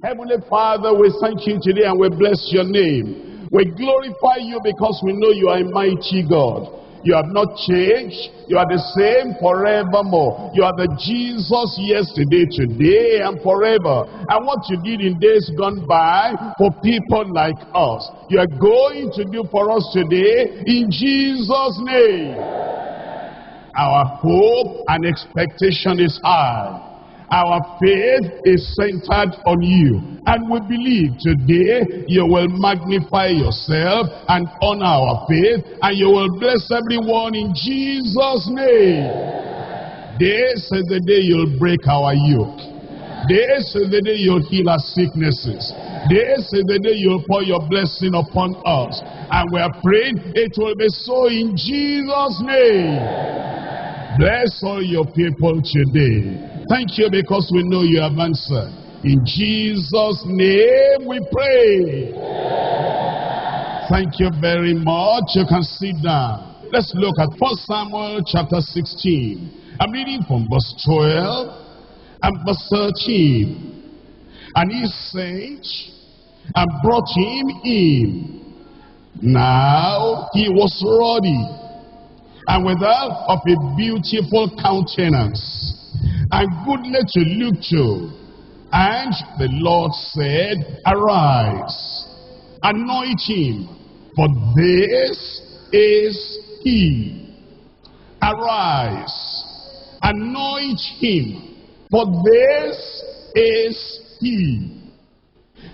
Heavenly Father, we thank you today and we bless your name. We glorify you because we know you are a mighty God. You have not changed. You are the same forevermore. You are the Jesus yesterday, today, and forever. And what you did in days gone by for people like us, you are going to do for us today in Jesus' name. Our hope and expectation is high. Our faith is centered on you. And we believe today you will magnify yourself and honor our faith. And you will bless everyone in Jesus' name. This is the day you'll break our yoke. This is the day you'll heal our sicknesses. This is the day you'll pour your blessing upon us. And we are praying it will be so in Jesus' name. Bless all your people today. Thank you because we know you have answered. In Jesus' name we pray. Thank you very much. You can sit down. Let's look at 1 Samuel chapter 16. I'm reading from verse 12 and verse 13. And he sent and brought him in. Now he was ruddy and without of a beautiful countenance, and goodly to look to. And the Lord said, Arise, anoint him, for this is he. Arise, anoint him, for this is he.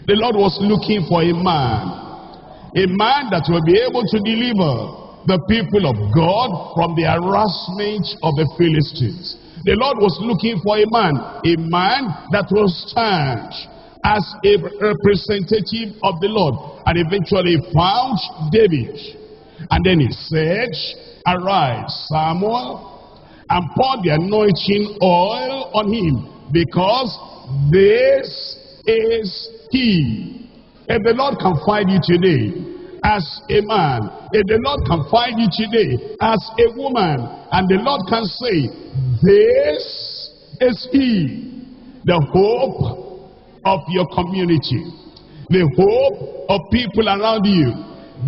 The Lord was looking for a man that will be able to deliver the people of God from the harassment of the Philistines. The Lord was looking for a man that will stand as a representative of the Lord, and eventually found David. And then he said, Arise, Samuel, and pour the anointing oil on him, because this is he. If the Lord can find you today as a man, if the Lord can find you today as a woman, and the Lord can say, this is he, the hope of your community, the hope of people around you.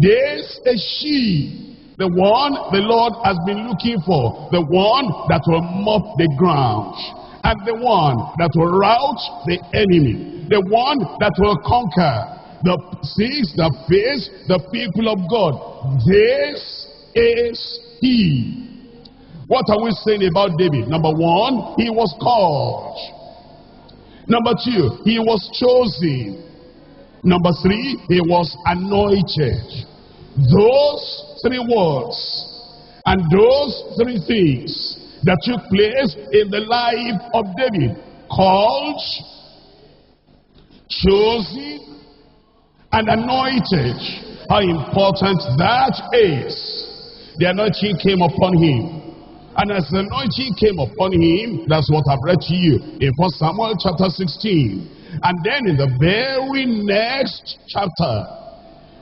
This is she, the one the Lord has been looking for, the one that will mop the ground, and the one that will rout the enemy, the one that will conquer the seas that face the people of God. This is he. What are we saying about David? Number one, he was called. Number two, he was chosen. Number three, he was anointed. Those three words and those three things that took place in the life of David: called, chosen, and anointed. How important that is. The anointing came upon him. And as the anointing came upon him, that's what I've read to you in 1 Samuel chapter 16. And then in the very next chapter,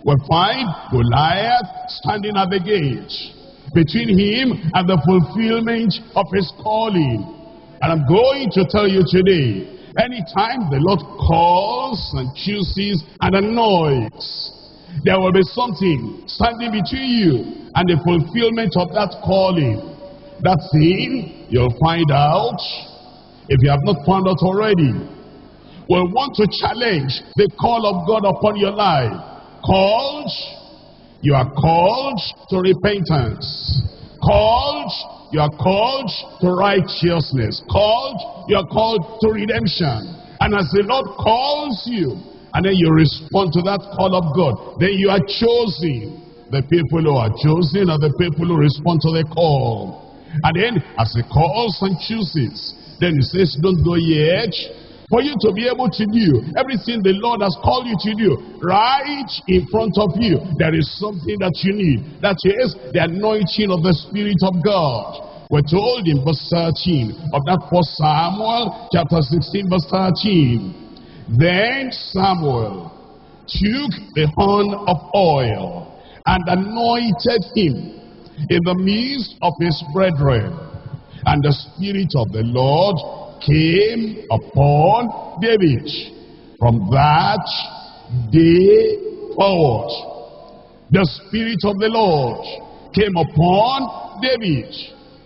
we find Goliath standing at the gate between him and the fulfillment of his calling. And I'm going to tell you today, anytime the Lord calls and chooses and anoints, there will be something standing between you and the fulfillment of that calling. That thing, you'll find out, if you have not found out already, will want to challenge the call of God upon your life. Called, you are called to repentance. Called, you are called to righteousness. Called, you are called to redemption. And as the Lord calls you, and then you respond to that call of God, then you are chosen. The people who are chosen are the people who respond to the call. And then as he calls and chooses, then he says, don't go yet. For you to be able to do everything the Lord has called you to do, right in front of you, there is something that you need. That is the anointing of the Spirit of God. We're told in verse 13 of that 1 Samuel chapter 16 verse 13. Then Samuel took the horn of oil and anointed him in the midst of his brethren, and the Spirit of the Lord came upon David, From that day forward, the Spirit of the Lord came upon David.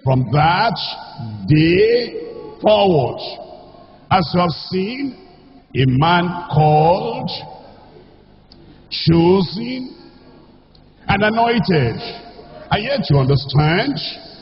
From that day forward, as you have seen, a man called, chosen, and anointed. And yet you understand,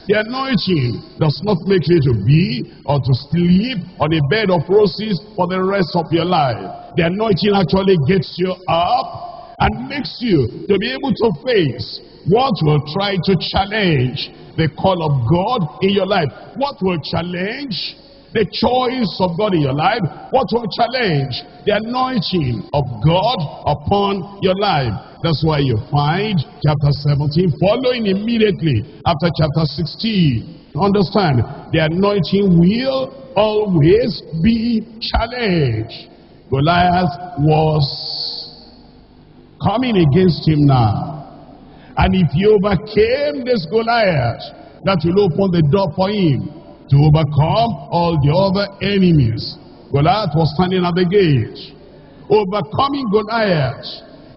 the anointing does not make you to be or to sleep on a bed of roses for the rest of your life. The anointing actually gets you up and makes you to be able to face what will try to challenge the call of God in your life. What will challenge the choice of God in your life? What will challenge the anointing of God upon your life? That's why you find chapter 17 following immediately after chapter 16. Understand, the anointing will always be challenged. Goliath was coming against him now. And if you overcame this Goliath, that will open the door for him to overcome all the other enemies. Goliath was standing at the gate. Overcoming Goliath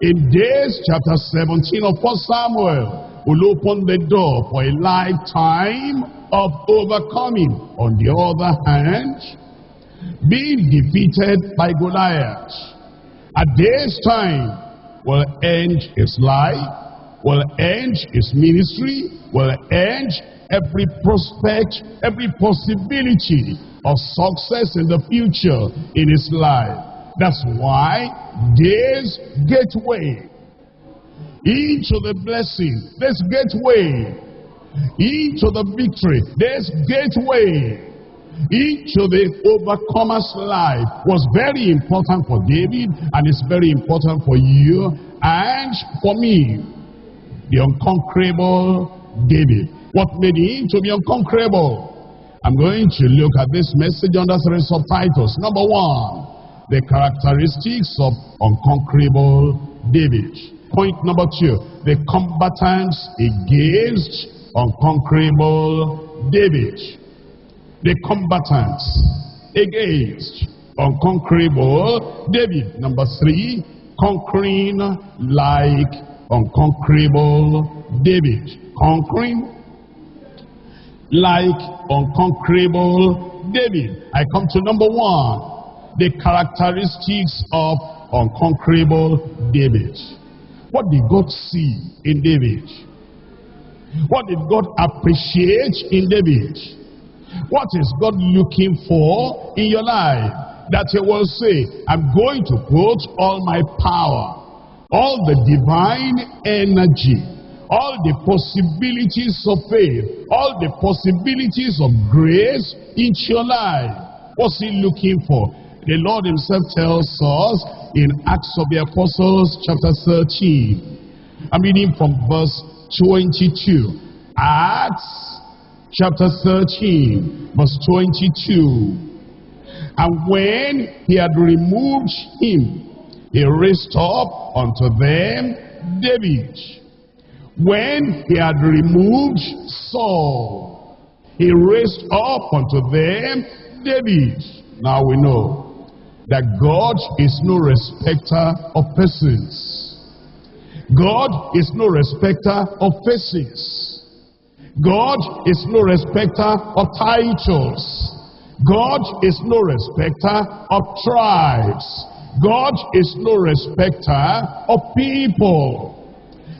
in this chapter 17 of 1 Samuel will open the door for a lifetime of overcoming. On the other hand, being defeated by Goliath at this time will end his life, will end his ministry, will end every prospect, every possibility of success in the future in his life. That's why this gateway into the blessing, this gateway into the victory, this gateway into the overcomer's life was very important for David, and it's very important for you and for me. The unconquerable David. What made him to be unconquerable? I'm going to look at this message under 3 subtitles. Number 1, the characteristics of unconquerable David. Point number 2, the combatants against unconquerable David. The combatants against unconquerable David. Number 3, conquering like unconquerable David. Conquering like unconquerable David. I come to number 1, the characteristics of unconquerable David. What did God see in David? What did God appreciate in David? What is God looking for in your life? That he will say, I'm going to put all my power, all the divine energy, all the possibilities of faith, all the possibilities of grace into your life. What's he looking for? The Lord himself tells us in Acts of the Apostles chapter 13. I'm reading from verse 22. Acts chapter 13 verse 22. And when he had removed him, he raised up unto them David. When he had removed Saul, he raised up unto them David. Now we know that God is no respecter of persons. God is no respecter of faces. God is no respecter of titles. God is no respecter of tribes. God is no respecter of people.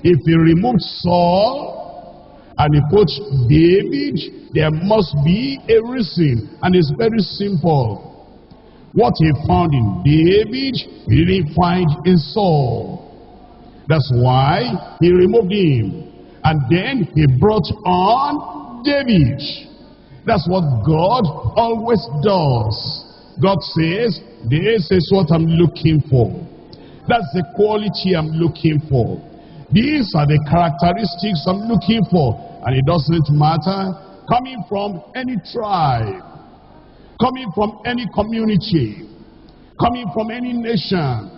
If he removed Saul and he put David, there must be a reason, and it's very simple. What he found in David, he didn't find in Saul. That's why he removed him, and then he brought on David. That's what God always does. God says, this is what I'm looking for. That's the quality I'm looking for. These are the characteristics I'm looking for. And it doesn't matter coming from any tribe, coming from any community, coming from any nation,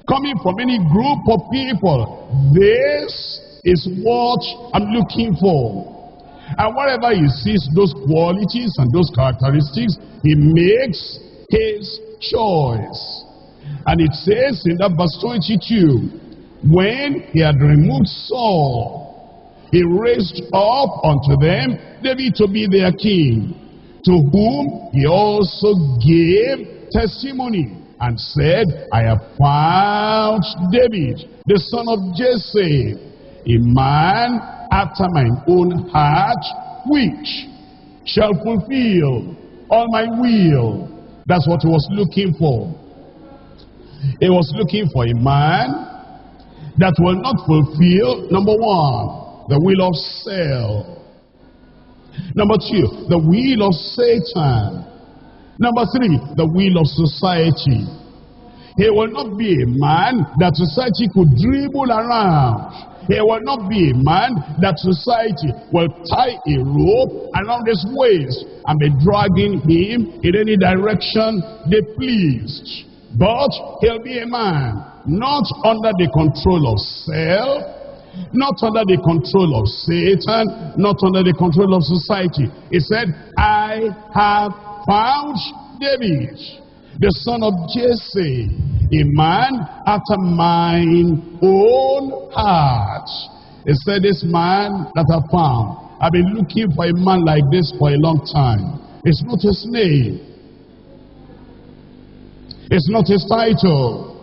coming from any group of people. This is what I'm looking for. And wherever he sees those qualities and those characteristics, he makes his choice. And it says in that verse 22, when he had removed Saul, he raised up unto them David to be their king, to whom he also gave testimony, and said, I have found David, the son of Jesse, a man after mine own heart, which shall fulfill all my will. That's what he was looking for. He was looking for a man that will not fulfill, number one, the will of self. Number two, the will of Satan. Number three, the will of society. He will not be a man that society could dribble around. He will not be a man that society will tie a rope around his waist and be dragging him in any direction they pleased. But he'll be a man not under the control of self, not under the control of Satan, not under the control of society. He said, I have found David, the son of Jesse, a man after mine own heart. He said, this man that I found, I've been looking for a man like this for a long time. It's not his name. It's not his title.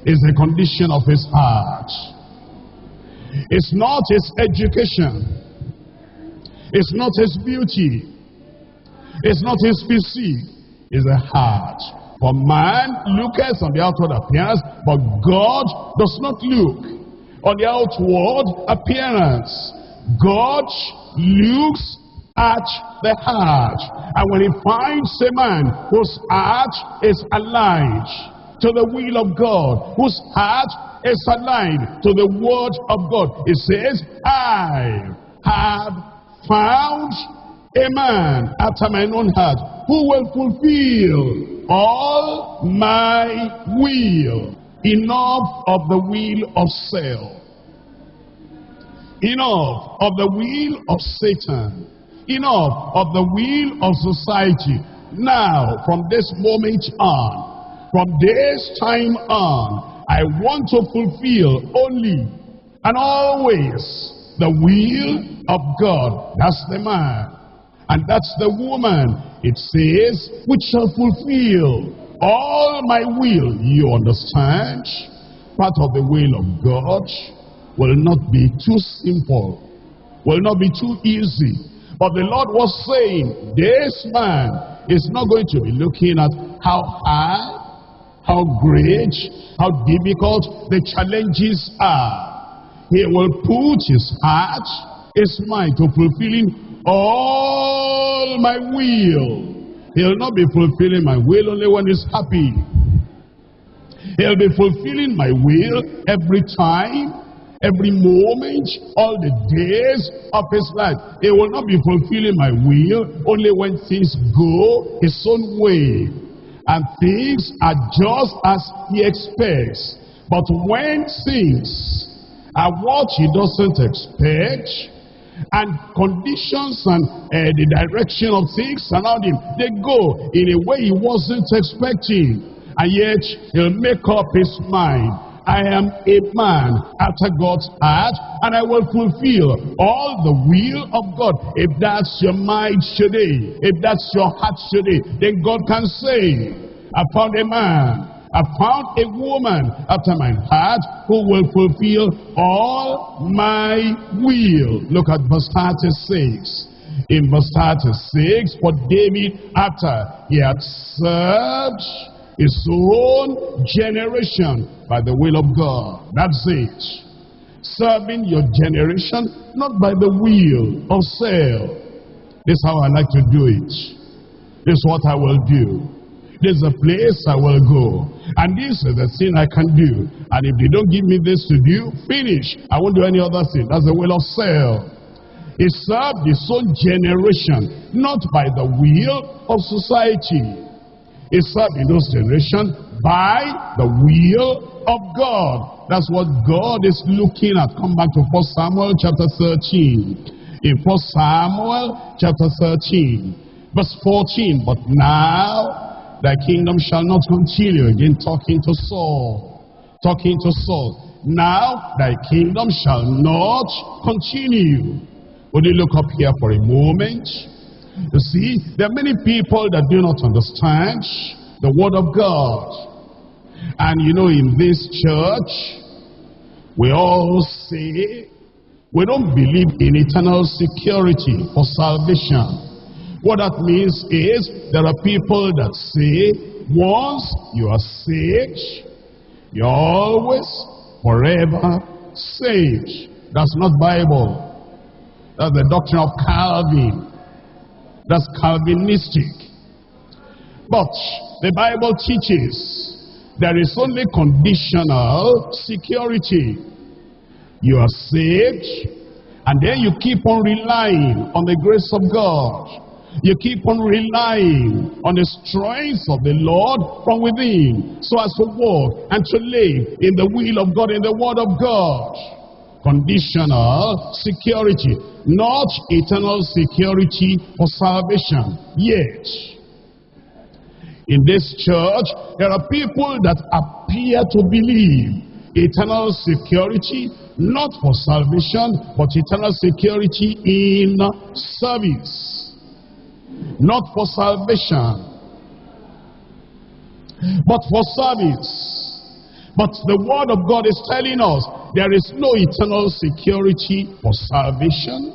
It's the condition of his heart. It's not his education. It's not his beauty. It's not his physique. It's the heart. For man looketh on the outward appearance, but God does not look on the outward appearance. God looks at the heart. And when he finds a man whose heart is aligned to the will of God, whose heart is aligned to the word of God, it says, I have found a man after mine own heart, who will fulfill all my will. Enough of the will of self. Enough of the will of Satan. Enough of the will of society. Now, from this moment on, from this time on, I want to fulfill only and always the will of God. That's the man. And that's the woman. It says, which shall fulfill all my will. You understand? Part of the will of God will not be too simple, will not be too easy. But the Lord was saying, this man is not going to be looking at how high, how great, how difficult the challenges are. He will put his heart, his mind to fulfilling all my will. He'll not be fulfilling my will only when he's happy. He'll be fulfilling my will every time, every moment, all the days of his life. He will not be fulfilling my will only when things go his own way and things are just as he expects. But when things are what he doesn't expect, and conditions and the direction of things around him, they go in a way he wasn't expecting, and yet he'll make up his mind. I am a man after God's heart, and I will fulfill all the will of God. If that's your mind today, if that's your heart today, then God can say, I found a man, I found a woman after my heart who will fulfill all my will. Look at verse 36. In verse 36, for David, after he had served his own generation by the will of God. That's it. Serving your generation, not by the will of self. This is how I like to do it. This is what I will do. This is a place I will go. And this is the thing I can do. And if they don't give me this to do, finish. I won't do any other thing. That's the will of self. He served his own generation, not by the will of society. He served in those generations by the will of God. That's what God is looking at. Come back to 1 Samuel chapter 13. In 1 Samuel chapter 13, verse 14. But now thy kingdom shall not continue. Again, talking to Saul. Talking to Saul. Now, thy kingdom shall not continue. Would you look up here for a moment? You see, there are many people that do not understand the word of God. And you know, in this church, we all say, we don't believe in eternal security for salvation. What that means is, there are people that say, once you are saved, you're always, forever saved. That's not Bible. That's the doctrine of Calvin. That's Calvinistic. But the Bible teaches there is only conditional security. You are saved, and then you keep on relying on the grace of God. You keep on relying on the strength of the Lord from within, so as to walk and to live in the will of God, in the word of God. Conditional security, not eternal security for salvation yet. In this church, there are people that appear to believe eternal security, not for salvation, but eternal security in service. Not for salvation, but for service. But the word of God is telling us there is no eternal security for salvation.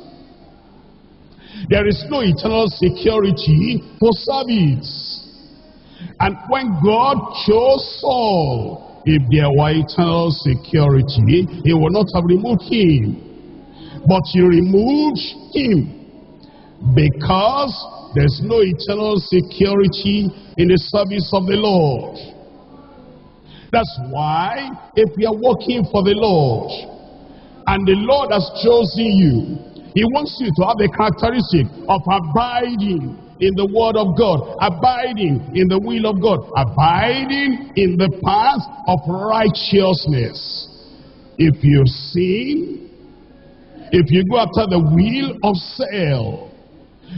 There is no eternal security for service. And when God chose Saul, if there were eternal security, he would not have removed him. But he removed him because there's no eternal security in the service of the Lord. That's why if you are working for the Lord, and the Lord has chosen you, he wants you to have the characteristic of abiding in the word of God, abiding in the will of God, abiding in the path of righteousness. If you sin, if you go after the will of self,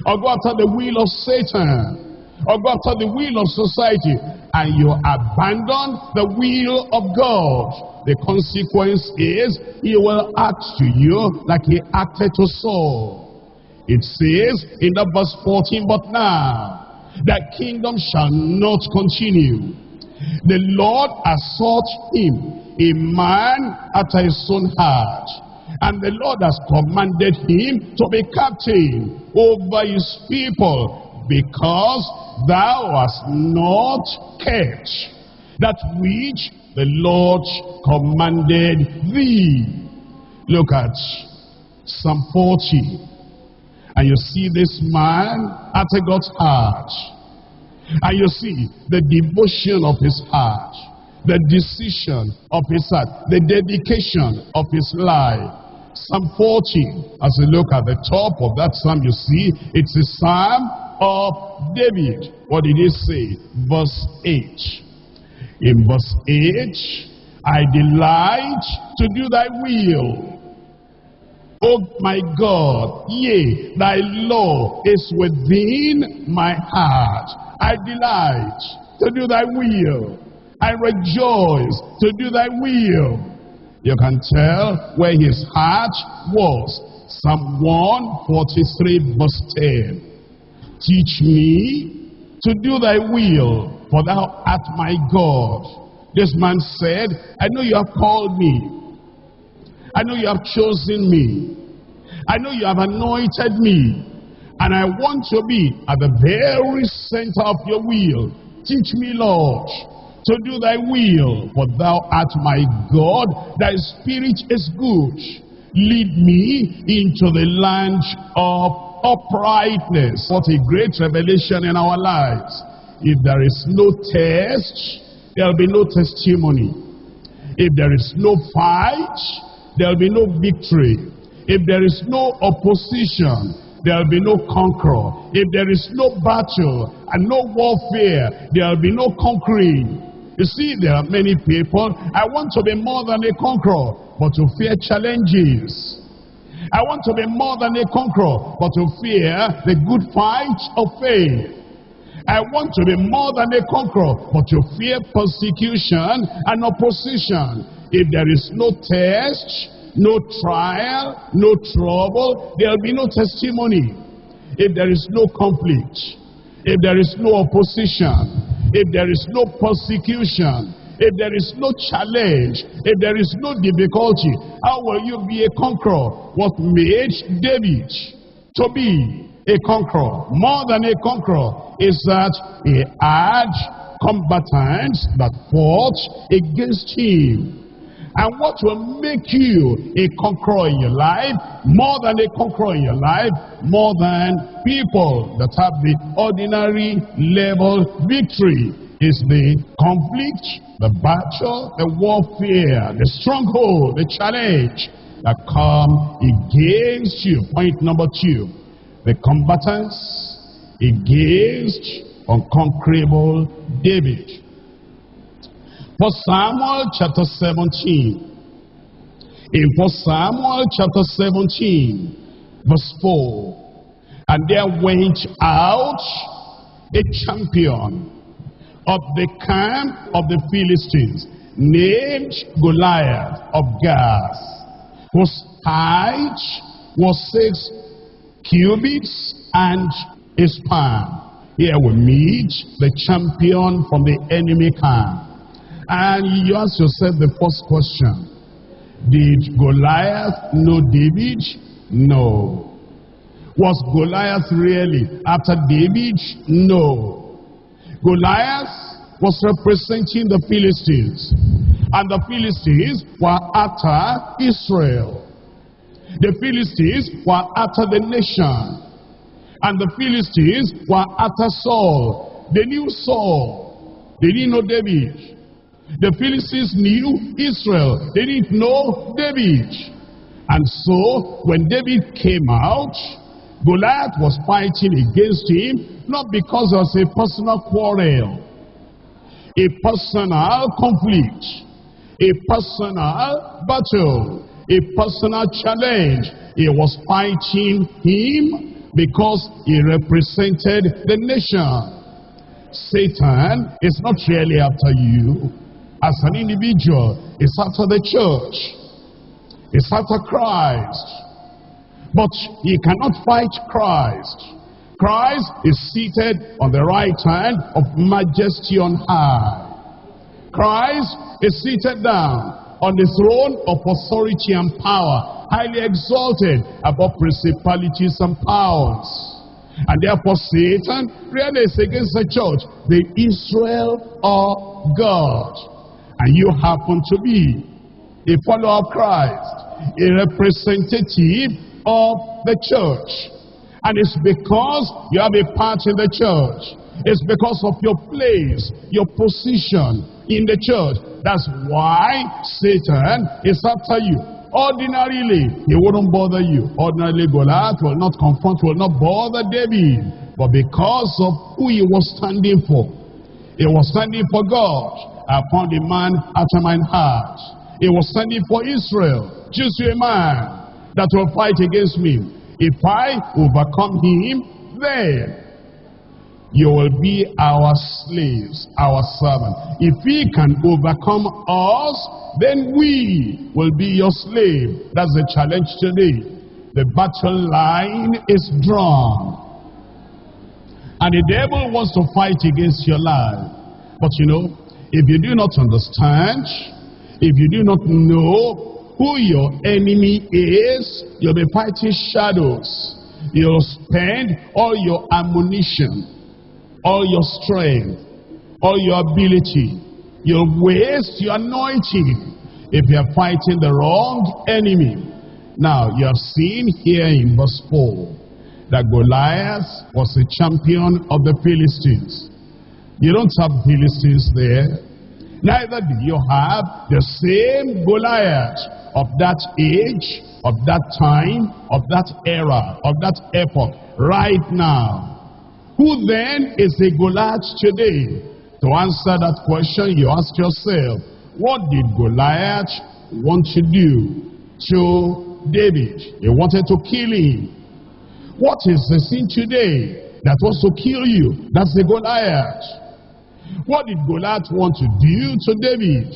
or go after the will of Satan, or go after the will of society, and you abandon the will of God, the consequence is he will act to you like he acted to Saul. It says in that verse 14, but now that kingdom shall not continue. The Lord has sought him, a man after his own heart. And the Lord has commanded him to be captain over his people, because thou hast not kept that which the Lord commanded thee. Look at Psalm 40. And you see this man after God's heart. And you see the devotion of his heart, the decision of his heart, the dedication of his life. Psalm 40, as you look at the top of that psalm, you see it's a psalm of David. What did he say? Verse 8. In verse 8, I delight to do thy will, O my God, yea, thy law is within my heart. I delight to do thy will. I rejoice to do thy will. You can tell where his heart was. Psalm 143 verse 10. Teach me to do thy will, for thou art my God. This man said, I know you have called me. I know you have chosen me. I know you have anointed me. And I want to be at the very center of your will. Teach me, Lord, to do thy will, for thou art my God. Thy spirit is good. Lead me into the land of uprightness. What a great revelation in our lives. If there is no test, there will be no testimony. If there is no fight, there will be no victory. If there is no opposition, there will be no conqueror. If there is no battle and no warfare, there will be no conquering. You see, there are many people, I want to be more than a conqueror, but to fear challenges. I want to be more than a conqueror, but to fear the good fight of faith. I want to be more than a conqueror, but you fear persecution and opposition. If there is no test, no trial, no trouble, there will be no testimony. If there is no conflict, if there is no opposition, if there is no persecution, if there is no challenge, if there is no difficulty, how will you be a conqueror? What made David to be a conqueror, more than a conqueror, is that he had combatants that fought against him. And what will make you a conqueror in your life, more than a conqueror in your life, more than people that have the ordinary level victory, is the conflict, the battle, the warfare, the stronghold, the challenge that come against you. Point number 2, the combatants against unconquerable David. 1 Samuel chapter 17. In 1 Samuel chapter 17, verse 4. And there went out a champion of the camp of the Philistines, named Goliath of Gath, whose height was 6 cubits and a span. Here we meet the champion from the enemy camp. And you ask yourself the first question: did Goliath know David? No. Was Goliath really after David? No. Goliath was representing the Philistines, and the Philistines were after Israel. The Philistines were after the nation, and the Philistines were after Saul. They knew Saul, they didn't know David. The Philistines knew Israel, they didn't know David. And so when David came out, Goliath was fighting against him, not because there was a personal quarrel, a personal conflict, a personal battle, a personal challenge. He was fighting him because he represented the nation. Satan is not really after you as an individual. It's after the church. It's after Christ. But he cannot fight Christ. Christ is seated on the right hand of majesty on high. Christ is seated down on the throne of authority and power, highly exalted above principalities and powers. And therefore Satan really is against the church, the Israel of God. And you happen to be a follower of Christ, a representative of the church. And it's because you have a part in the church. It's because of your place, your position in the church. That's why Satan is after you. Ordinarily, he wouldn't bother you. Ordinarily, Goliath will not confront, will not bother David. But because of who he was standing for, he was standing for God. I found a man after mine heart. He was standing for Israel. Choose you a man that will fight against me. If I overcome him, then you will be our slaves, our servant. If he can overcome us, then we will be your slave. That's the challenge today. The battle line is drawn, and the devil wants to fight against your life. But you know, if you do not understand, if you do not know who your enemy is, you'll be fighting shadows. You'll spend all your ammunition, all your strength, all your ability. You'll waste your anointing if you're fighting the wrong enemy. Now, you have seen here in verse 4 that Goliath was the champion of the Philistines. You don't have Philistines there. Neither do you have the same Goliath of that age, of that time, of that era, of that epoch, right now. Who then is a Goliath today? To answer that question, you ask yourself, what did Goliath want to do to David? He wanted to kill him. What is the sin today? that wants to kill you. That's the Goliath. What did Goliath want to do to David?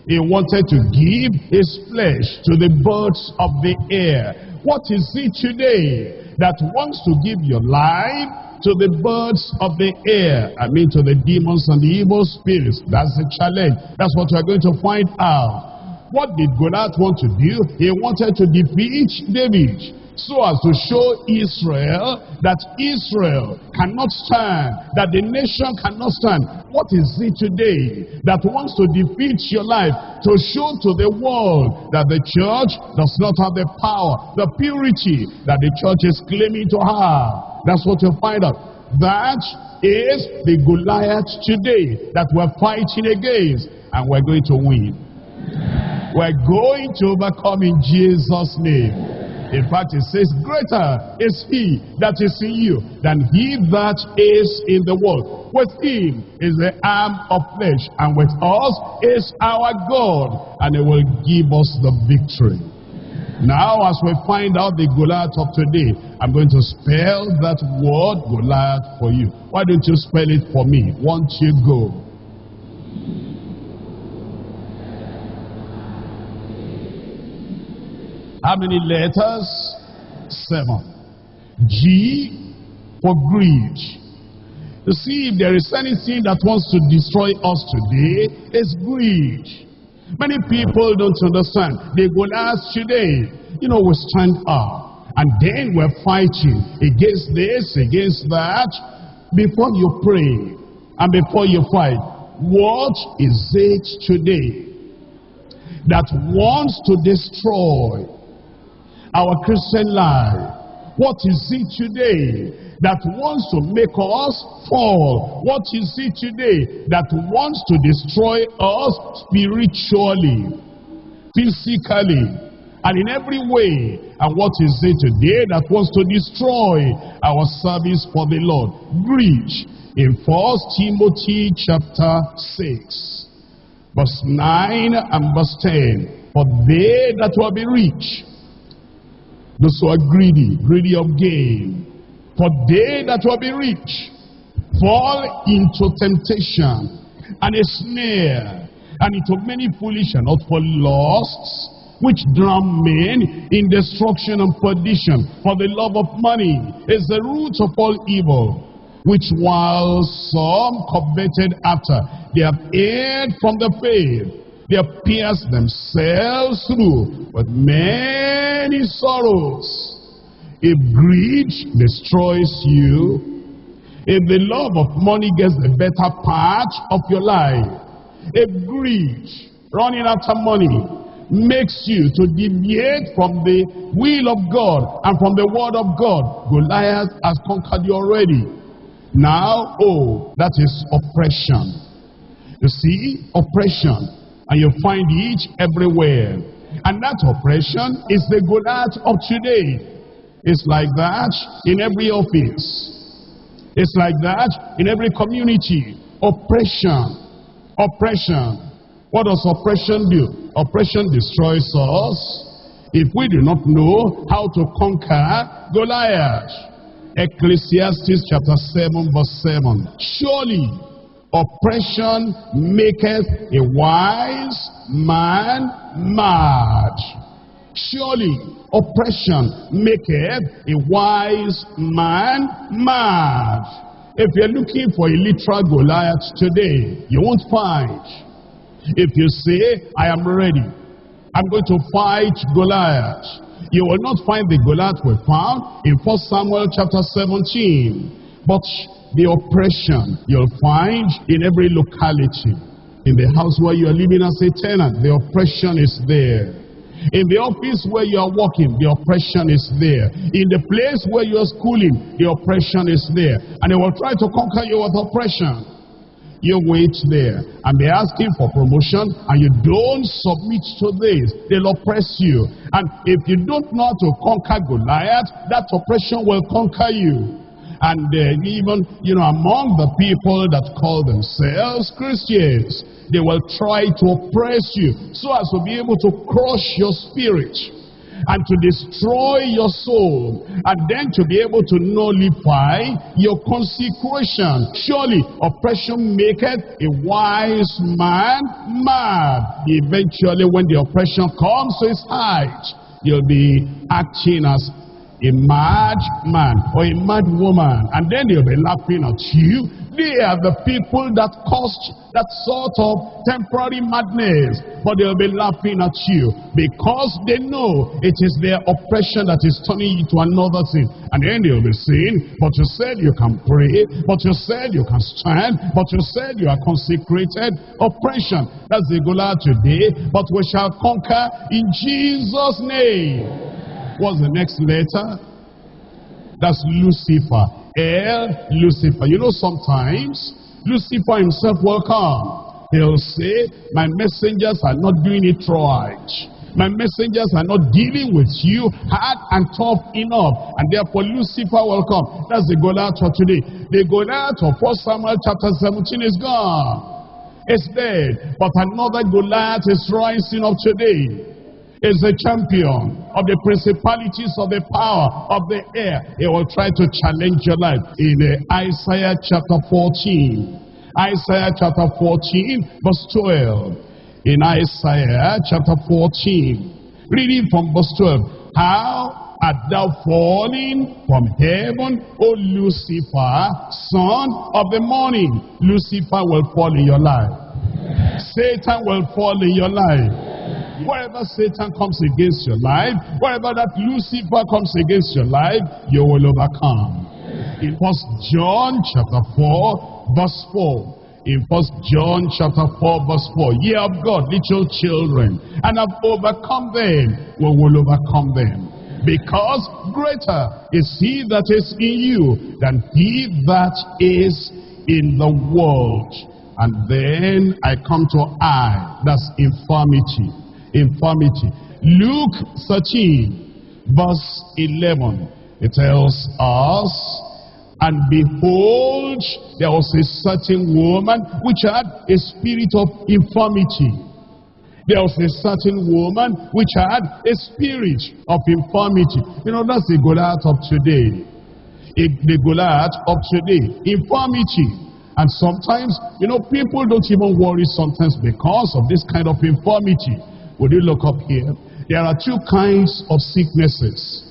He wanted to give his flesh to the birds of the air. What is it today that wants to give your life to the birds of the air? I mean to the demons and the evil spirits. That's the challenge. That's what we're going to find out. What did Goliath want to do? He wanted to defeat David, so as to show Israel that Israel cannot stand, that the nation cannot stand. What is it today that wants to defeat your life, to show to the world that the church does not have the power, the purity that the church is claiming to have? That's what you'll find out. That is the Goliath today that we're fighting against, and we're going to win. We're going to overcome in Jesus' name. In fact, it says, greater is he that is in you than he that is in the world. With him is the arm of flesh, and with us is our God, and he will give us the victory. Now, as we find out the Goliath of today, I'm going to spell that word Goliath for you. Why don't you spell it for me? Once you go. How many letters? 7. G for greed. You see, if there is anything that wants to destroy us today, it's greed. Many people don't understand. The Goliath today, we stand up, and then we're fighting against this, against that. Before you pray, and before you fight, what is it today that wants to destroy our Christian life? What is it today that wants to make us fall? What is it today that wants to destroy us spiritually, physically, and in every way? And what is it today that wants to destroy our service for the Lord? Greed. In 1 Timothy chapter 6, verse 9 and verse 10. For they that will be rich, those who are greedy of gain, for they that will be rich fall into temptation and a snare, and into many foolish and hurtful lusts, which drown men in destruction and perdition. For the love of money is the root of all evil, which while some coveted after, they have erred from the faith. They have pierced themselves through with many sorrows. If greed destroys you, if the love of money gets the better part of your life, if greed, running after money, makes you to deviate from the will of God and from the word of God, Goliath has conquered you already. Now, that is oppression. You see, oppression. And you find it everywhere. And that oppression is the Goliath of today. It's like that in every office. It's like that in every community. Oppression. Oppression. What does oppression do? Oppression destroys us if we do not know how to conquer Goliath. Ecclesiastes chapter 7 verse 7. Surely oppression maketh a wise man mad. Surely oppression maketh a wise man mad. If you're looking for a literal Goliath today, you won't find. If you say, I am ready, I'm going to fight Goliath, you will not find the Goliath we found in 1 Samuel chapter 17. But the oppression you'll find in every locality. In the house where you are living as a tenant, the oppression is there. In the office where you are working, the oppression is there. In the place where you are schooling, the oppression is there. And they will try to conquer you with oppression. You wait there and be asking for promotion, and you don't submit to this, they'll oppress you. And if you don't know how to conquer Goliath, that oppression will conquer you. And even, among the people that call themselves Christians, they will try to oppress you so as to be able to crush your spirit and to destroy your soul, and then to be able to nullify your consecration. Surely oppression maketh a wise man mad. Eventually, when the oppression comes to his height, you'll be acting as a mad man or a mad woman, and then they'll be laughing at you. They are the people that caused that sort of temporary madness, but they'll be laughing at you because they know it is their oppression that is turning you to another thing. And then they'll be saying, but you said you can pray, but you said you can stand, but you said you are consecrated. Oppression, that's the Goliath today, but we shall conquer in Jesus' name. What's the next letter? That's Lucifer. Lucifer. You know, sometimes Lucifer himself will come. He'll say, my messengers are not doing it right. My messengers are not dealing with you hard and tough enough. And therefore Lucifer will come. That's the Goliath of today. The Goliath of 1 Samuel chapter 17 is gone. It's dead. But another Goliath is rising up today. Is the champion of the principalities of the power of the air. He will try to challenge your life. In Isaiah chapter 14. Isaiah chapter 14 verse 12. In Isaiah chapter 14. Reading from verse 12. How art thou fallen from heaven, O Lucifer, son of the morning? Lucifer will fall in your life. Satan will fall in your life. Wherever Satan comes against your life, wherever that Lucifer comes against your life, you will overcome. In 1 John chapter 4 verse 4. In 1 John chapter 4 verse 4. Ye of God, little children, and have overcome them. We will overcome them. Because greater is he that is in you than he that is in the world. And then I come to I, that's infirmity. Infirmity. Luke 13 verse 11. It tells us, and behold, there was a certain woman which had a spirit of infirmity. There was a certain woman which had a spirit of infirmity. You know, that's the Goliath of today. The Goliath of today. Infirmity. And sometimes, you know, people don't even worry sometimes because of this kind of infirmity. Would you look up here? There are two kinds of sicknesses.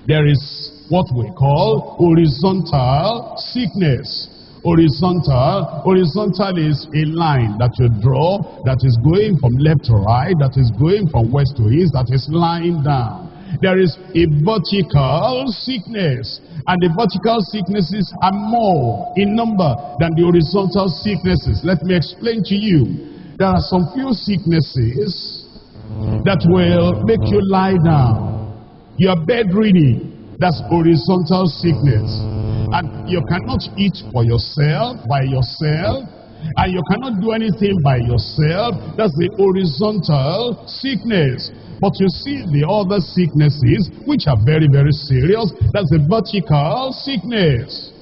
There is what we call horizontal sickness. Horizontal is a line that you draw that is going from left to right, that is going from west to east, that is lying down. There is a vertical sickness, and the vertical sicknesses are more in number than the horizontal sicknesses. Let me explain to you. There are some few sicknesses that will make you lie down. You are bedridden. That's horizontal sickness. And you cannot eat for yourself, by yourself, and you cannot do anything by yourself. That's the horizontal sickness. But you see the other sicknesses, which are very, very serious. That's the vertical sickness.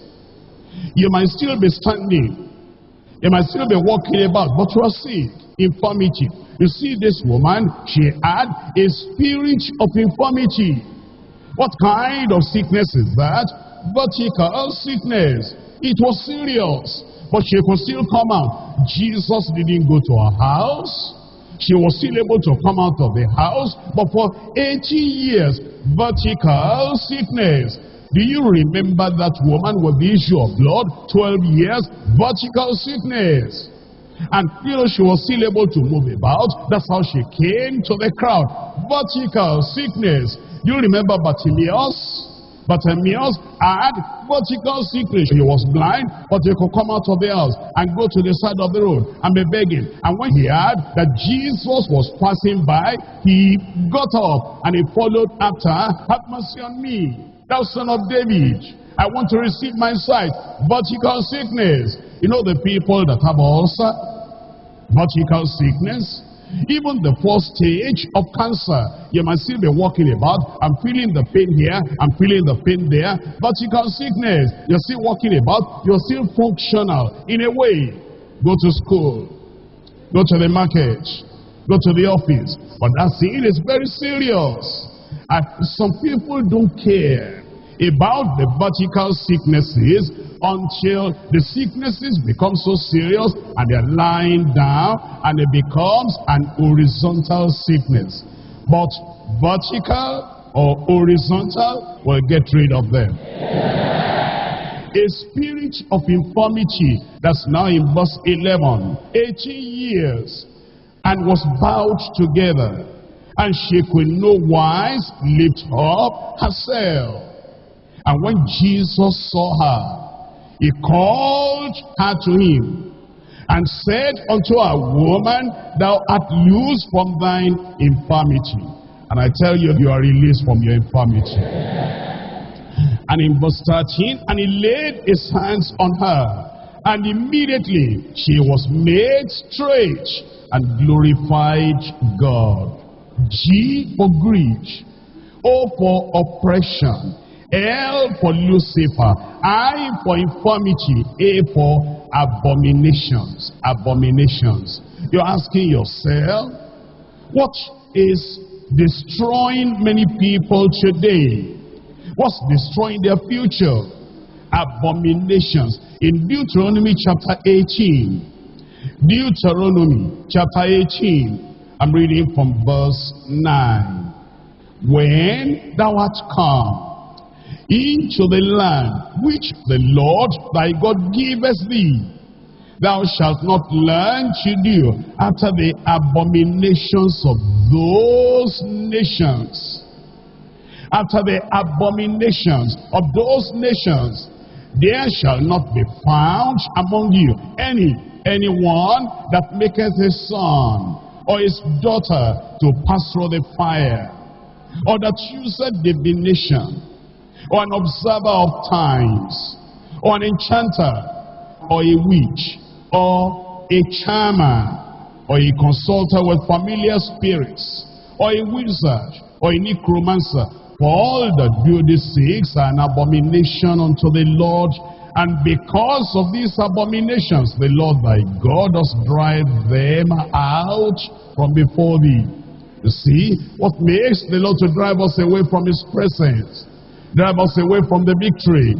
You might still be standing. You might still be walking about, but you are sick. Infirmity. You see this woman, she had a spirit of infirmity. What kind of sickness is that? Vertical sickness. It was serious, but she could still come out. Jesus didn't go to her house. She was still able to come out of the house, but for 80 years, vertical sickness. Do you remember that woman with the issue of blood? 12 years, vertical sickness. And you know, she was still able to move about. That's how she came to the crowd. Vertical sickness. Do you remember Bartimaeus? Bartimaeus had vertical sickness. He was blind, but he could come out of the house and go to the side of the road and be begging. And when he heard that Jesus was passing by, he got up and he followed after. Have mercy on me, thou son of David. I want to receive my sight. Vertical sickness. You know the people that have ulcer, vertical sickness, even the first stage of cancer, you might still be walking about, I'm feeling the pain here, I'm feeling the pain there. Vertical sickness, you're still walking about, you're still functional in a way. Go to school, go to the market, go to the office. But that sin is very serious. And some people don't care about the vertical sicknesses until the sicknesses become so serious and they're lying down and it becomes an horizontal sickness. But vertical or horizontal will get rid of them. A spirit of infirmity, that's now in verse 11, 18 years, and was bowed together, and she could no wise lift up herself. And when Jesus saw her, he called her to him, and said unto her, Woman, thou art loosed from thine infirmity. And I tell you, you are released from your infirmity. And in verse 13, and he laid his hands on her, and immediately she was made straight and glorified God. G for grief, O for oppression, L for Lucifer, I for infirmity, A for abominations. Abominations. You're asking yourself, what is destroying many people today? What's destroying their future? Abominations. In Deuteronomy chapter 18, Deuteronomy chapter 18, I'm reading from verse 9. When thou art come into the land which the Lord thy God giveth thee, thou shalt not learn to do after the abominations of those nations. After the abominations of those nations, there shall not be found among you anyone that maketh his son or his daughter to pass through the fire, or that useth divination, or an observer of times, or an enchanter, or a witch, or a charmer, or a consulter with familiar spirits, or a wizard, or a necromancer. For all that do these things are an abomination unto the Lord, and because of these abominations the Lord thy God does drive them out from before thee. You see, what makes the Lord to drive us away from his presence, drive us away from the victory,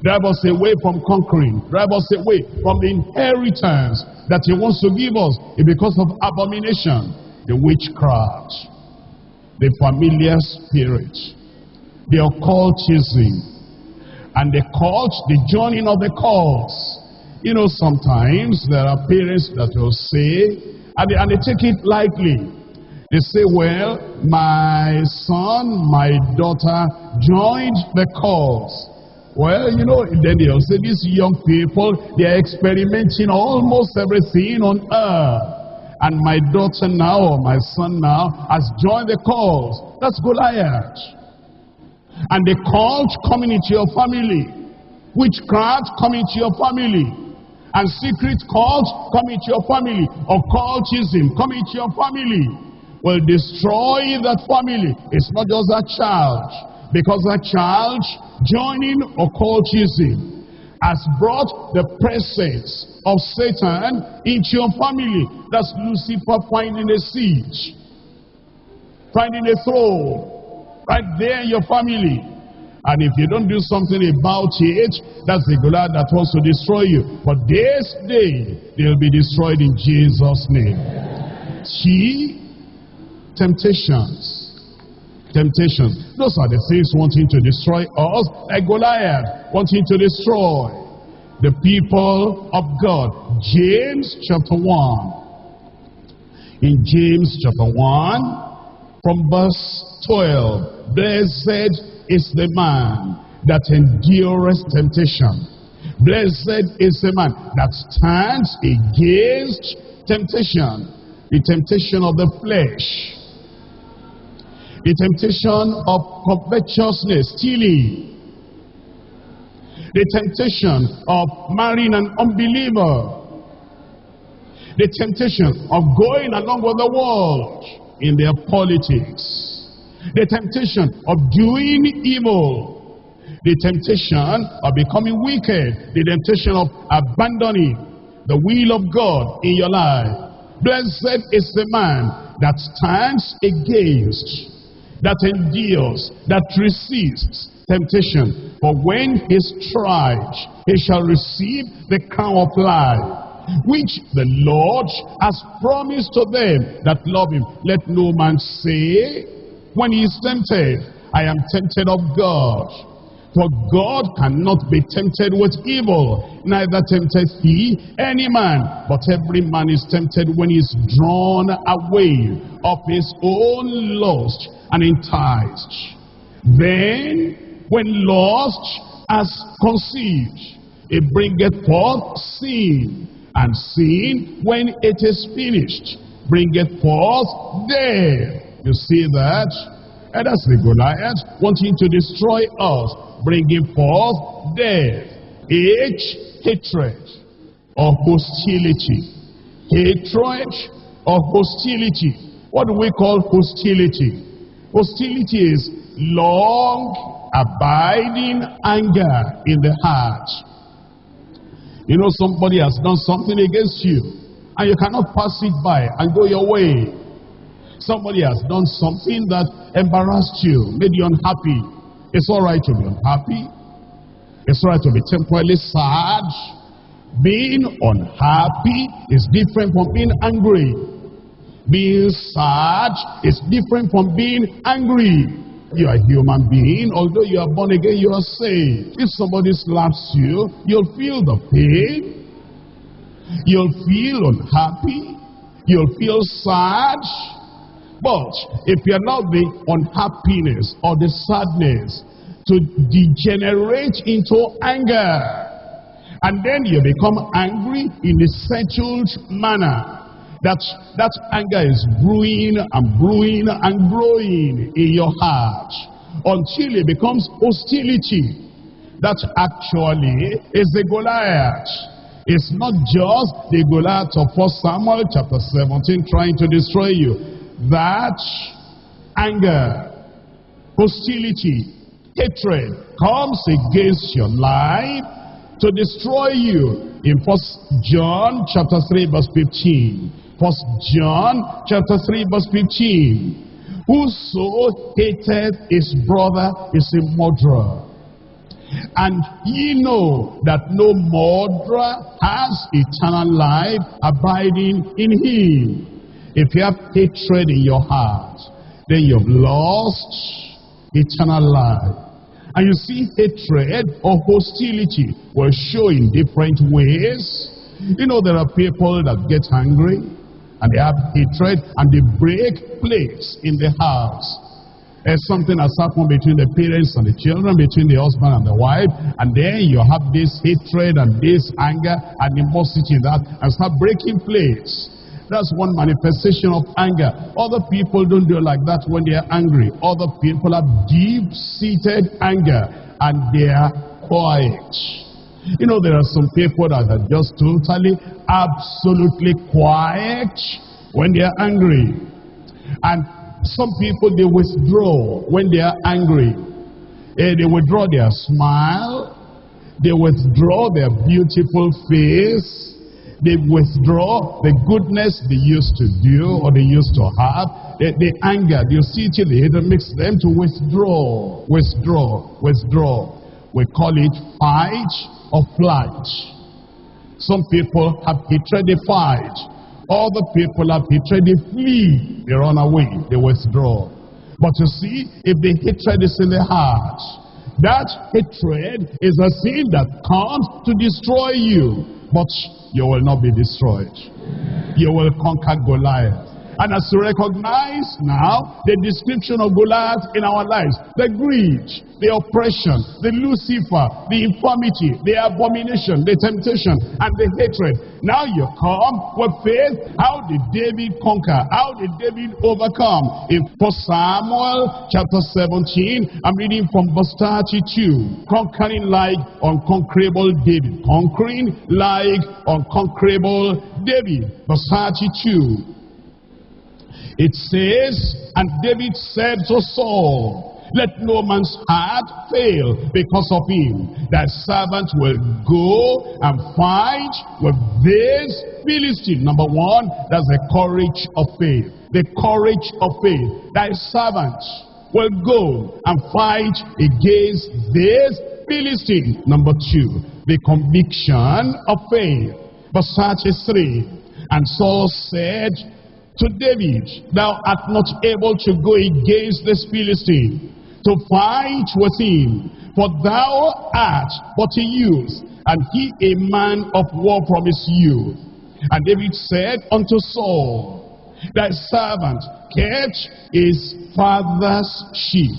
drive us away from conquering, drive us away from the inheritance that he wants to give us, is because of abomination, the witchcraft, the familiar spirit, the occultism, and the cult, the joining of the cults. You know, sometimes there are parents that will say, and they take it lightly. They say, well, my son, my daughter joined the cults. Well, you know, then they'll say, these young people, they are experimenting almost everything on earth. And my daughter now, or my son now, has joined the cult. That's Goliath. And the cult coming into your family, witchcraft coming into your family, and secret cult coming into your family, occultism coming into your family, will destroy that family. It's not just that child, because that child joining occultism has brought the presence of Satan into your family. That's Lucifer finding a seat, finding a throne right there in your family. And if you don't do something about it, that's the Goliath that wants to destroy you. But this day, they'll be destroyed in Jesus' name. Temptations. Temptations. Those are the things wanting to destroy us, like Goliath wanting to destroy the people of God. James chapter 1. In James chapter 1, from verse 12, blessed is the man that endureth temptation. Blessed is the man that stands against temptation. The temptation of the flesh, the temptation of covetousness, stealing, the temptation of marrying an unbeliever, the temptation of going along with the world in their politics, the temptation of doing evil, the temptation of becoming wicked, the temptation of abandoning the will of God in your life. Blessed is the man that stands against, that endures, that resists temptation. For when he is tried, he shall receive the crown of life, which the Lord has promised to them that love him. Let no man say, when he is tempted, I am tempted of God. For God cannot be tempted with evil, neither tempteth he any man. But every man is tempted when he is drawn away of his own lust and enticed. Then, when lust has conceived, it bringeth forth sin. And sin, when it is finished, bringeth forth death. You see that? And that's the Goliath wanting to destroy us, bringing forth death. Hatred or hostility. Hatred or hostility. What do we call hostility? Hostility is long, abiding anger in the heart. You know, somebody has done something against you, and you cannot pass it by and go your way. Somebody has done something that embarrassed you, made you unhappy. It's all right to be unhappy. It's all right to be temporarily sad. Being unhappy is different from being angry. Being sad is different from being angry. You are a human being. Although you are born again, you are saved. If somebody slaps you, you'll feel the pain. You'll feel unhappy. You'll feel sad. But if you allow the unhappiness or the sadness to degenerate into anger, and then you become angry in a settled manner, that anger is brewing and brewing and growing in your heart until it becomes hostility. That actually is the Goliath. It's not just the Goliath of 1 Samuel chapter 17 trying to destroy you. That anger, hostility, hatred comes against your life to destroy you. In 1 John chapter 3 verse 15. 1 John chapter 3 verse 15. Whoso hateth his brother is a murderer. And ye know that no murderer has eternal life abiding in him. If you have hatred in your heart, then you've lost eternal life. And you see, hatred or hostility will show in different ways. You know, there are people that get angry and they have hatred and they break plates in the house. Something has happened between the parents and the children, between the husband and the wife, and then you have this hatred and this anger, animosity in that, and start breaking plates. That's one manifestation of anger. Other people don't do like that when they are angry. Other people have deep-seated anger and they are quiet. You know, there are some people that are just totally, absolutely quiet when they are angry. And some people, they withdraw when they are angry. They withdraw their smile. They withdraw their beautiful face. They withdraw the goodness they used to do or they used to have. The anger, the hostility, the hatred makes them to withdraw. We call it fight or flight. Some people have hatred, they fight. Other people have hatred, they flee. They run away, they withdraw. But you see, if the hatred is in the heart, that hatred is a sin that comes to destroy you. But you will not be destroyed. You will conquer Goliath. And as you recognize now the description of Goliath in our lives, the greed, the oppression, the Lucifer, the infirmity, the abomination, the temptation, and the hatred. Now you come with faith. How did David conquer? How did David overcome? In 1 Samuel chapter 17, I'm reading from verse 32. Conquering like unconquerable David. Conquering like unconquerable David. Verse 32. It says, and David said to Saul, Let no man's heart fail because of him. Thy servant will go and fight with this Philistine. Number one, that's the courage of faith. The courage of faith. Thy servant will go and fight against this Philistine. Number two, the conviction of faith. Verse 33. And Saul said to David, thou art not able to go against this Philistine to fight with him, for thou art but a youth, and he a man of war from his youth. And David said unto Saul, thy servant kept his father's sheep.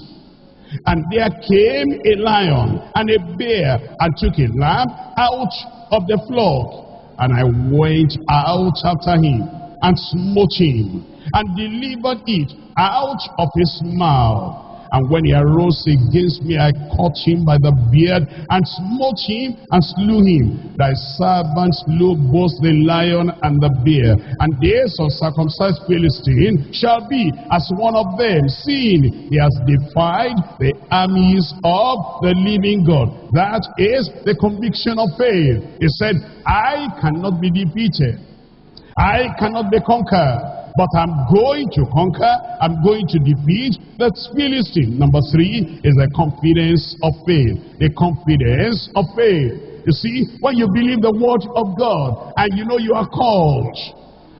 And there came a lion and a bear, and took a lamb out of the flock. And I went out after him, and smote him, and delivered it out of his mouth. And when he arose against me, I caught him by the beard, and smote him, and slew him. Thy servant slew both the lion and the bear. And this uncircumcised Philistine shall be as one of them, seeing he has defied the armies of the living God. That is the conviction of faith. He said, I cannot be defeated. I cannot be conquered. But I'm going to conquer, I'm going to defeat that Philistine. Number three is the confidence of faith. The confidence of faith. You see, when you believe the word of God, and you know you are called,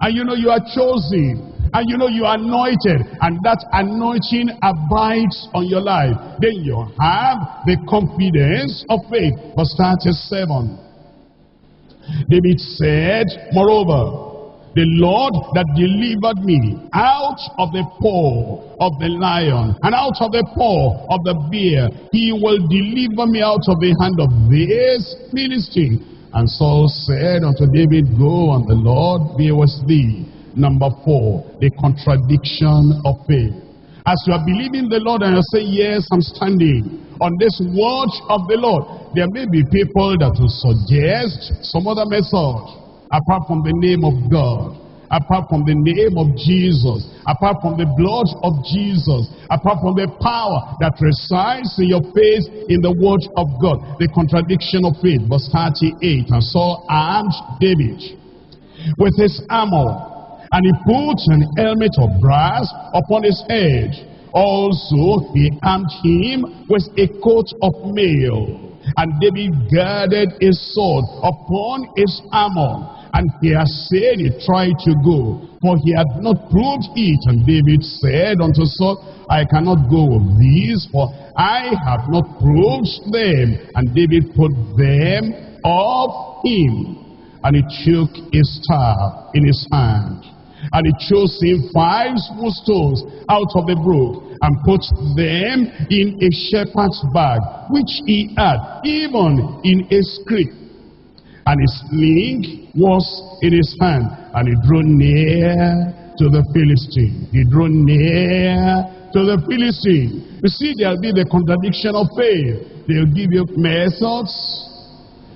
and you know you are chosen, and you know you are anointed, and that anointing abides on your life, then you have the confidence of faith. Verse 37. David said, moreover, the Lord that delivered me out of the paw of the lion and out of the paw of the bear, he will deliver me out of the hand of this Philistine. And Saul said unto David, go, and the Lord be with thee. Number four, the contradiction of faith. As you are believing the Lord and you say, yes, I'm standing on this word of the Lord, there may be people that will suggest some other method apart from the name of God, apart from the name of Jesus, apart from the blood of Jesus, apart from the power that resides in your faith in the word of God. The contradiction of faith. Verse 38. And Saul armed David with his armor, and he put an helmet of brass upon his head. Also he armed him with a coat of mail. And David girded his sword upon his armor. And he has said he tried to go, for he had not proved it. And David said unto Saul, I cannot go with these, for I have not proved them. And David put them off him. And he took his staff in his hand, and he chose him 5 smooth stones out of the brook, and put them in a shepherd's bag, which he had, even in a scrip. And his sling was in his hand, and he drew near to the Philistine. He drew near to the Philistine. You see, there'll be the contradiction of faith. They'll give you methods,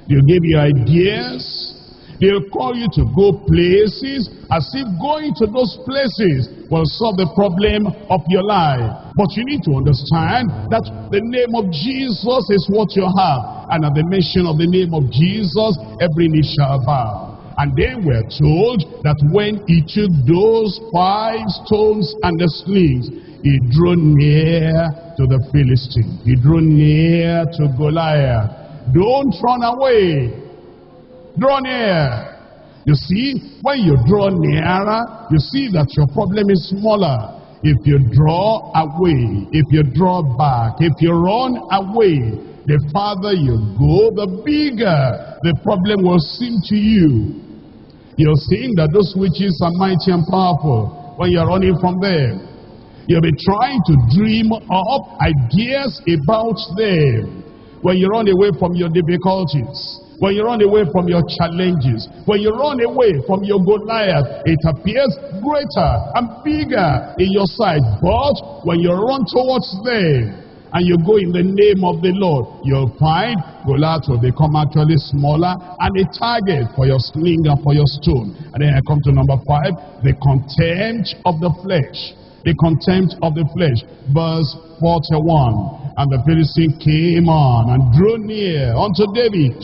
they'll give you ideas, they'll call you to go places as if going to those places will solve the problem of your life. But you need to understand that the name of Jesus is what you have. And at the mention of the name of Jesus, every knee shall bow. And then we're told that when he took those 5 stones and the slings, he drew near to the Philistine. He drew near to Goliath. Don't run away. Draw near. You see, when you draw nearer, you see that your problem is smaller. If you draw away, if you draw back, if you run away, the farther you go, the bigger the problem will seem to you. You're seeing that those witches are mighty and powerful when you're running from them. You'll be trying to dream up ideas about them when you run away from your difficulties, when you run away from your challenges, when you run away from your Goliath. It appears greater and bigger in your sight. But when you run towards them and you go in the name of the Lord, you'll find Goliath will become actually smaller and a target for your sling and for your stone. And then I come to number 5, the contempt of the flesh. the contempt of the flesh. Verse 41. And the Philistine came on and drew near unto David.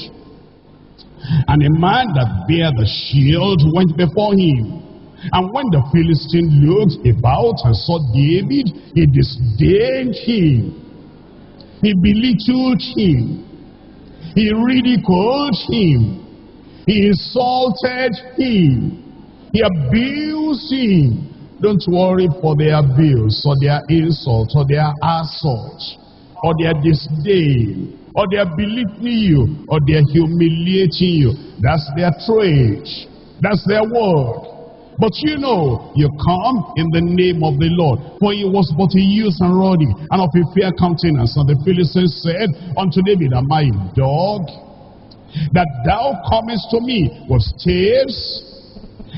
And a man that bare the shield went before him. And when the Philistine looked about and saw David, he disdained him. He belittled him. He ridiculed him. He insulted him. He abused him. Don't worry for their abuse or their insult or their assault or their disdain or their belittling you or their humiliating you. That's their trade. That's their work. But you know, you come in the name of the Lord. For he was but a youth and ruddy, and of a fair countenance. And the Philistines said unto David, Am I a dog, that thou comest to me with staves?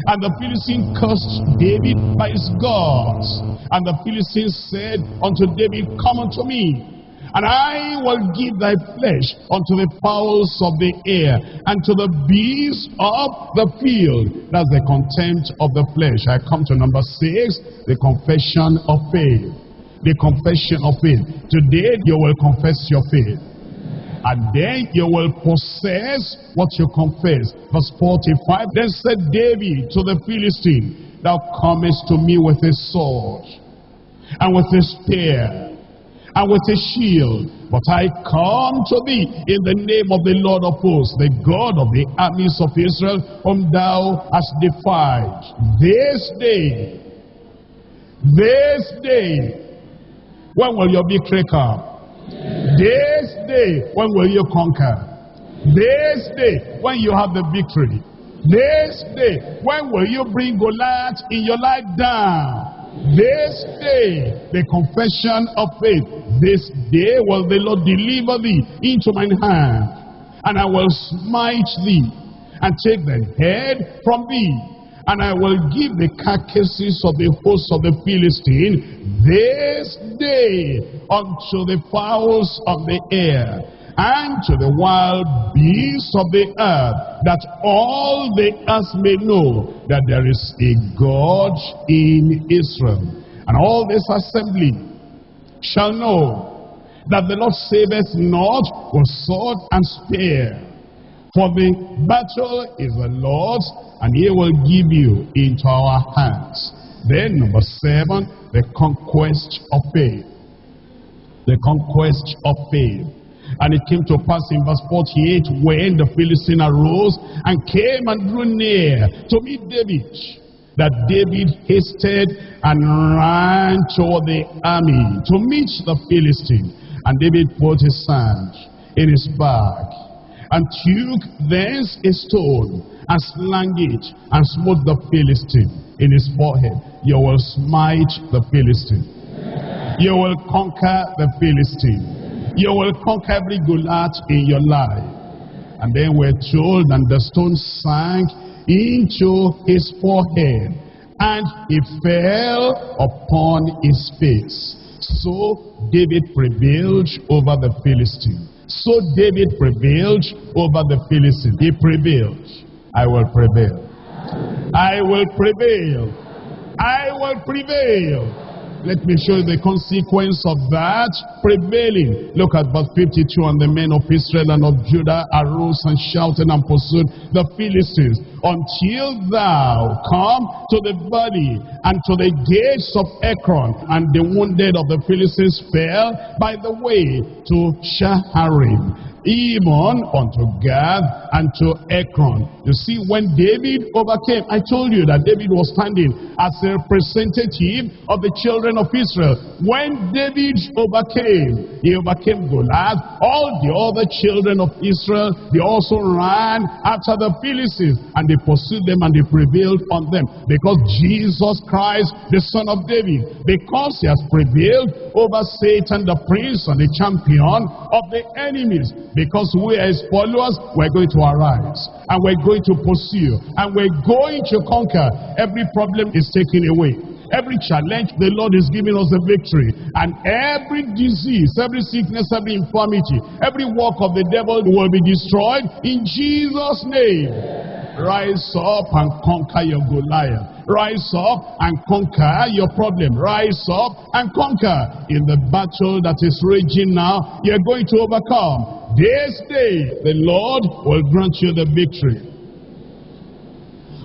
And the Philistine cursed David by his gods. And the Philistines said unto David, Come unto me, and I will give thy flesh unto the fowls of the air, and to the beasts of the field. That's the contempt of the flesh. I come to number 6, the confession of faith. The confession of faith. Today you will confess your faith, and then you will possess what you confess. Verse 45. Then said David to the Philistine, Thou comest to me with a sword, and with a spear, and with a shield, but I come to thee in the name of the Lord of hosts, the God of the armies of Israel, whom thou hast defied. This day, when will your victory come? This day, when will you conquer? This day, when you have the victory. This day, when will you bring Goliath in your life down? This day, the confession of faith. This day will the Lord deliver thee into mine hand, and I will smite thee, and take the head from thee, and I will give the carcasses of the hosts of the Philistine this day unto the fowls of the air, and to the wild beasts of the earth, that all the earth may know that there is a God in Israel. And all this assembly shall know that the Lord saveth not with sword and spear, for the battle is the Lord's, and he will give you into our hands. Then number 7, the conquest of faith. The conquest of faith. And it came to pass in verse 48, when the Philistine arose and came and drew near to meet David, that David hasted and ran toward the army to meet the Philistine. And David put his hand in his bag, and took thence a stone, and slang it, and smote the Philistine in his forehead. You will smite the Philistine. You will conquer the Philistine. You will conquer every Goliath in your life. And then we're told, and the stone sank into his forehead, and he fell upon his face. So David prevailed over the Philistine. So David prevailed over the Philistine. He prevailed. I will prevail. I will prevail. I will prevail. Let me show you the consequence of that prevailing. Look at verse 52. And the men of Israel and of Judah arose and shouted and pursued the Philistines, until thou come to the valley and to the gates of Ekron. And the wounded of the Philistines fell by the way to Shaharim, even unto Gath and to Ekron. You see, when David overcame, I told you that David was standing as a representative of the children of Israel. When David overcame, he overcame Goliath. All the other children of Israel, they also ran after the Philistines, and they pursued them and they prevailed on them. Because Jesus Christ, the Son of David, because he has prevailed over Satan, the prince and the champion of the enemies, because we are his followers, we're going to arise, and we're going to pursue, and we're going to conquer. Every problem is taken away. Every challenge, the Lord is giving us the victory. And every disease, every sickness, every infirmity, every work of the devil will be destroyed in Jesus' name. Rise up and conquer your Goliath. Rise up and conquer your problem. Rise up and conquer. In the battle that is raging now, you're going to overcome. This day, the Lord will grant you the victory.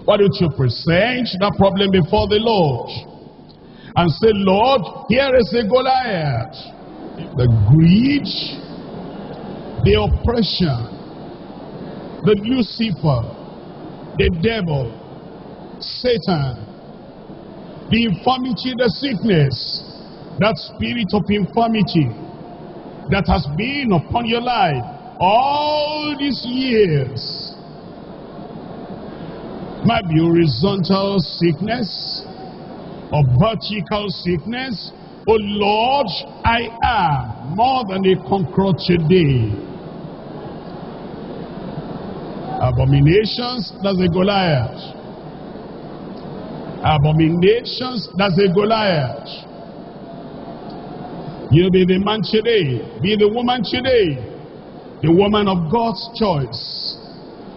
Why don't you present that problem before the Lord and say, Lord, here is a Goliath. The greed, the oppression, the Lucifer, the devil, Satan, the infirmity, the sickness, that spirit of infirmity that has been upon your life all these years. Might be horizontal sickness or vertical sickness. Oh Lord, I am more than a conqueror today. Abominations, that's a Goliath. Abominations, that's a Goliath. You be the man today, be the woman today, the woman of God's choice,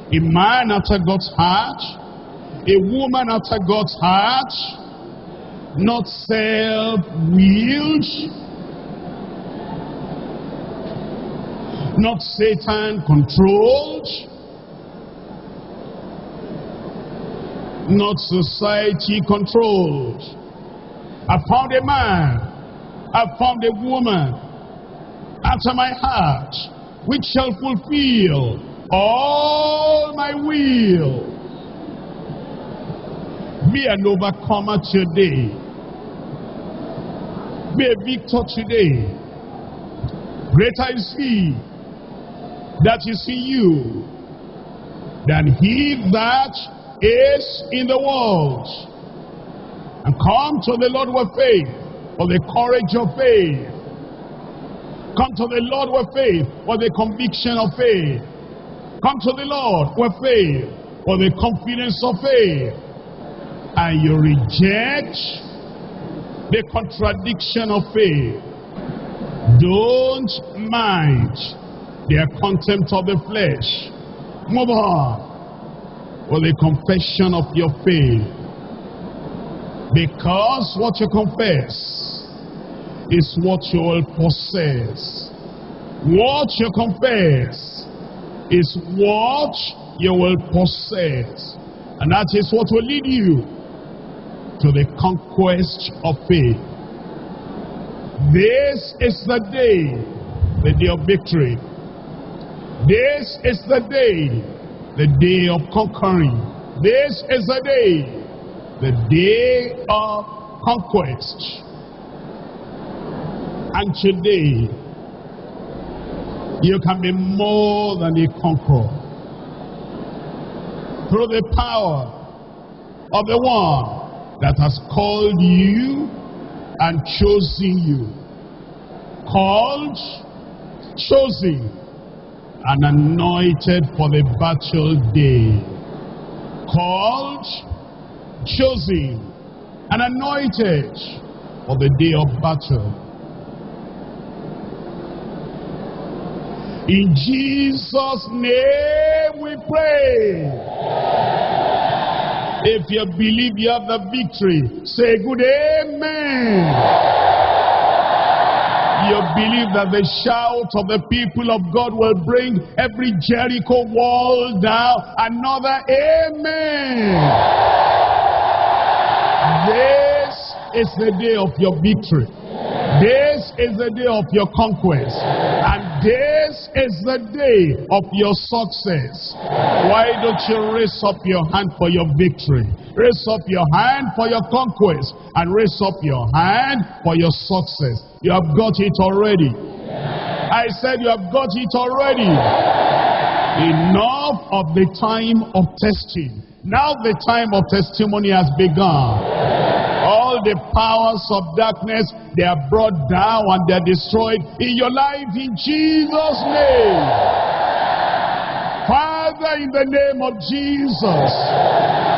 a man after God's heart, a woman after God's heart, not self-willed, not Satan-controlled, not society-controlled. I found a man, I found a woman after my heart, which shall fulfill all my will. Be an overcomer today. Be a victor today. Greater is he that is in you than he that is in the world. And come to the Lord with faith, for the courage of faith. Come to the Lord with faith, for the conviction of faith. Come to the Lord with faith, for the confidence of faith. And you reject the contradiction of faith. Don't mind their contempt of the flesh. Move on with the confession of your faith. Because what you confess is what you will possess. What you confess is what you will possess. And that is what will lead you to the conquest of faith. This is the day of victory. This is the day of conquering. This is the day of conquest. And today, you can be more than a conqueror through the power of the one that has called you and chosen you. Called, chosen, and anointed for the battle day. Called, chosen, and anointed for the day of battle. In Jesus' name we pray. If you believe you have the victory, say good amen. You believe that the shout of the people of God will bring every Jericho wall down. Another amen. This is the day of your victory. This is the day of your conquest. And this is the day of your success. Why don't you raise up your hand for your victory? Raise up your hand for your conquest. And raise up your hand for your success. You have got it already. I said you have got it already. Enough of the time of testing. Now the time of testimony has begun. All the powers of darkness, they are brought down and they are destroyed in your life in Jesus' name. Father, in the name of Jesus,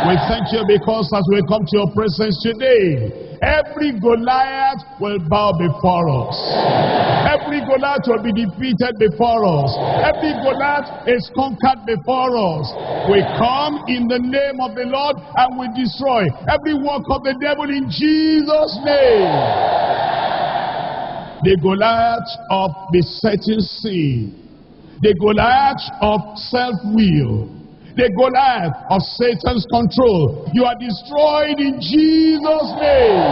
we thank you because as we come to your presence today, every Goliath will bow before us. Every Goliath will be defeated before us. Every Goliath is conquered before us. We come in the name of the Lord and we destroy every work of the devil in Jesus' name. The Goliath of besetting sin, the Goliath of self-will, the Goliath of Satan's control, you are destroyed in Jesus' name.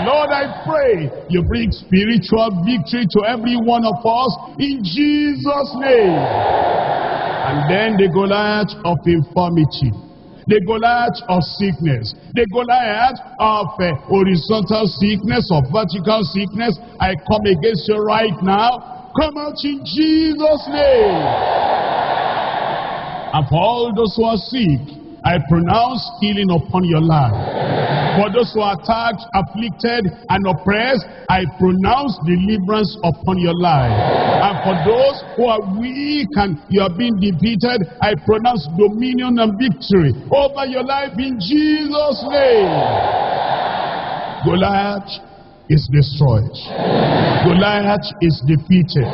Lord, I pray you bring spiritual victory to every one of us in Jesus' name. And then the Goliath of infirmity, the Goliath of sickness, the Goliath of horizontal sickness or vertical sickness, I come against you right now. Come out in Jesus' name. And for all those who are sick, I pronounce healing upon your life. For those who are attacked, afflicted, and oppressed, I pronounce deliverance upon your life. And for those who are weak and you are being defeated, I pronounce dominion and victory over your life in Jesus' name. Goliath is destroyed. Goliath is defeated.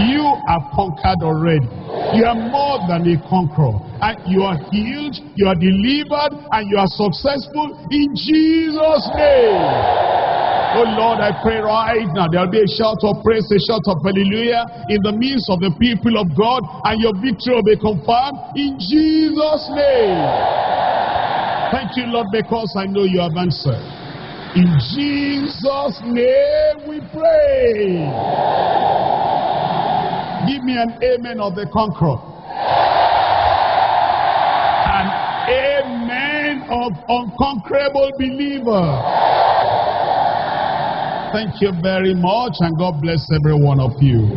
You are conquered already. You are more than a conqueror. And you are healed, you are delivered, and you are successful in Jesus' name. Oh Lord, I pray right now there will be a shout of praise, a shout of hallelujah in the midst of the people of God, and your victory will be confirmed in Jesus' name. Thank you, Lord, because I know you have answered. In Jesus' name we pray. Give me an amen of the conqueror. An amen of unconquerable believer. Thank you very much, and God bless every one of you.